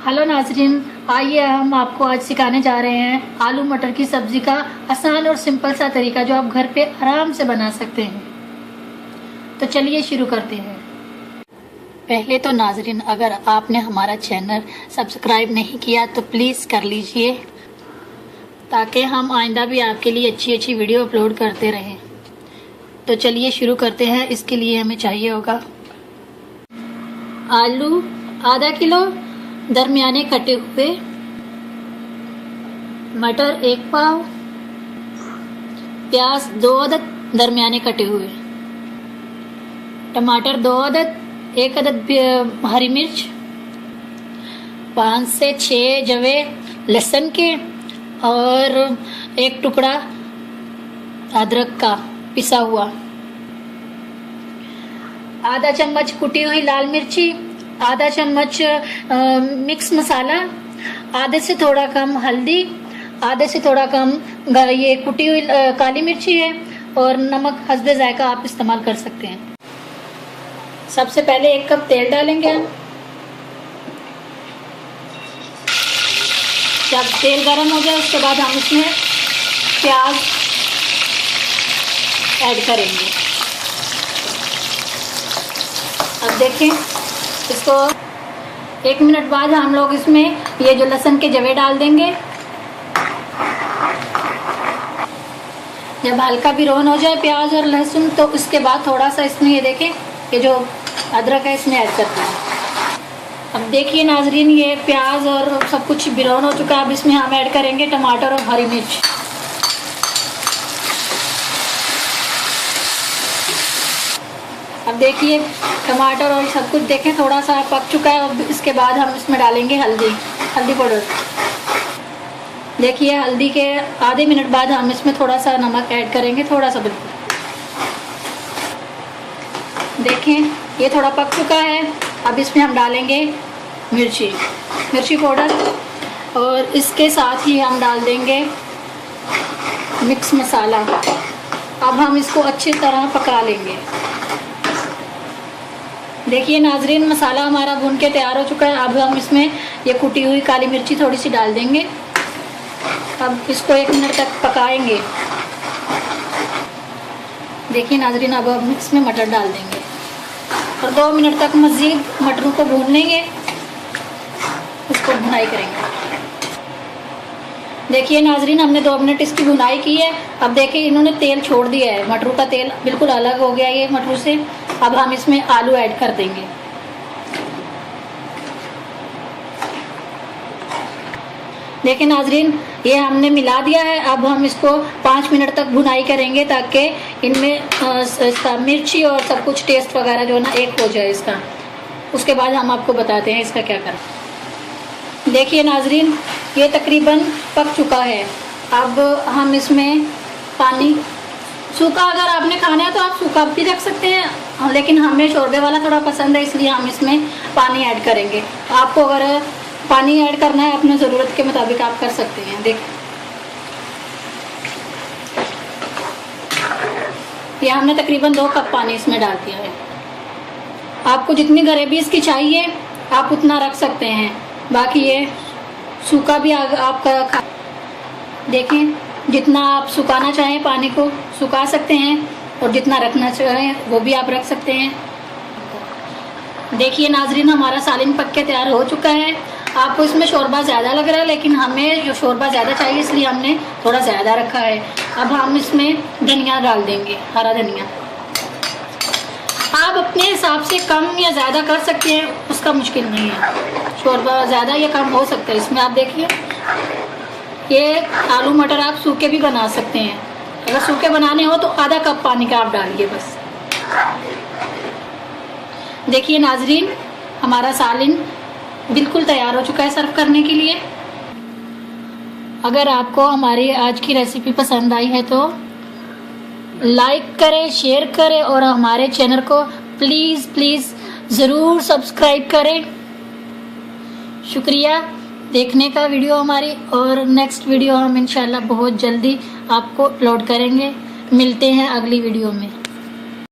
Hello नाजरीन, आइए हम आपको आज सिखाने जा रहे हैं आलू मटर की सब्ज़ी का आसान और सिंपल सा तरीका जो आप घर पे आराम से बना सकते हैं। तो चलिए शुरू करते हैं। पहले तो नाजरीन, अगर आपने हमारा चैनल सब्सक्राइब नहीं किया तो प्लीज़ कर लीजिए, ताकि हम आइंदा भी आपके लिए अच्छी अच्छी वीडियो अपलोड करते रहें। तो चलिए शुरू करते हैं। इसके लिए हमें चाहिए होगा आलू आधा किलो, दरमियाने कटे हुए, मटर 1 पाव, प्याज 2 अदद दरमियाने कटे हुए, टमाटर 2 अदद, 1 अदद हरी मिर्च, 5 से 6 जवे लहसुन के और 1 टुकड़ा अदरक का पिसा हुआ, आधा चम्मच कुटी हुई लाल मिर्ची, आधा चम्मच मिक्स मसाला, आधे से थोड़ा कम हल्दी, आधे से थोड़ा कम ये कुटी हुई काली मिर्ची है, और नमक हस्बे जायका आप इस्तेमाल कर सकते हैं। सबसे पहले 1 कप तेल डालेंगे हम। जब तेल गर्म हो जाए उसके बाद हम इसमें प्याज ऐड करेंगे। अब देखें, इसको 1 मिनट बाद हम लोग इसमें ये जो लहसुन के जवे डाल देंगे। जब हल्का ब्राउन हो जाए प्याज और लहसुन, तो उसके बाद थोड़ा सा इसमें ये देखें, ये जो अदरक है इसमें ऐड करते हैं। अब देखिए नाजरीन, ये प्याज और सब कुछ ब्राउन हो चुका है। अब इसमें हम ऐड करेंगे टमाटर और हरी मिर्च। अब देखिए टमाटर और सब कुछ देखें थोड़ा सा पक चुका है। अब इसके बाद हम इसमें डालेंगे हल्दी पाउडर। देखिए हल्दी के आधे मिनट बाद हम इसमें थोड़ा सा नमक ऐड करेंगे, थोड़ा सा बिल्कुल। देखें ये थोड़ा पक चुका है। अब इसमें हम डालेंगे मिर्ची पाउडर, और इसके साथ ही हम डाल देंगे मिक्स मसाला। अब हम इसको अच्छी तरह पका लेंगे। देखिए नाजरीन, मसाला हमारा भून के तैयार हो चुका है। अब हम इसमें ये कुटी हुई काली मिर्ची थोड़ी सी डाल देंगे। अब इसको 1 मिनट तक पकाएंगे। देखिए नाजरीन, अब हम इसमें मटर डाल देंगे और 2 मिनट तक मज़ीद मटरों को भून लेंगे, इसको भुनाई करेंगे। देखिए नाजरीन, हमने 2 मिनट इसकी भुनाई की है। अब देखिए इन्होंने तेल छोड़ दिया है, मटरों का तेल बिल्कुल अलग हो गया है ये मटरों से। अब हम इसमें आलू ऐड कर देंगे। देखिए नाजरीन, ये हमने मिला दिया है। अब हम इसको 5 मिनट तक भुनाई करेंगे, ताकि इनमें मिर्ची और सब कुछ टेस्ट वगैरह जो है ना एक हो जाए इसका। उसके बाद हम आपको बताते हैं इसका क्या करना। देखिए नाजरीन, ये तकरीबन पक चुका है। अब हम इसमें पानी, सूखा अगर आपने खाना है तो आप सूखा भी रख सकते हैं, लेकिन हमें शोरबे वाला थोड़ा पसंद है, इसलिए हम इसमें पानी ऐड करेंगे। आपको अगर पानी ऐड करना है अपने ज़रूरत के मुताबिक आप कर सकते हैं। देख, ये हमने तकरीबन 2 कप पानी इसमें डाल दिया है। आपको जितनी ग्रेवी इसकी चाहिए आप उतना रख सकते हैं। बाकी ये सूखा भी आपका, देखें जितना आप सुखाना चाहें पानी को सुखा सकते हैं, और जितना रखना चाहें वो भी आप रख सकते हैं। देखिए नाजरीन, हमारा सालन पक के तैयार हो चुका है। आपको इसमें शोरबा ज़्यादा लग रहा है, लेकिन हमें जो शोरबा ज़्यादा चाहिए इसलिए हमने थोड़ा ज़्यादा रखा है। अब हम इसमें धनिया डाल देंगे, हरा धनिया। आप अपने हिसाब से कम या ज़्यादा कर सकते हैं, उसका मुश्किल नहीं है। शोरबा ज़्यादा या कम हो सकता है इसमें। आप देखिए, ये आलू मटर आप सूखे भी बना सकते हैं। अगर सूखे बनाने हो तो आधा कप पानी का आप डालिए बस। देखिए नाजरीन, हमारा सालन बिल्कुल तैयार हो चुका है सर्व करने के लिए। अगर आपको हमारी आज की रेसिपी पसंद आई है तो लाइक करें, शेयर करें, और हमारे चैनल को प्लीज़ ज़रूर सब्सक्राइब करें। शुक्रिया देखने का वीडियो हमारी, और नेक्स्ट वीडियो हम इंशाल्लाह बहुत जल्दी आपको अपलोड करेंगे। मिलते हैं अगली वीडियो में।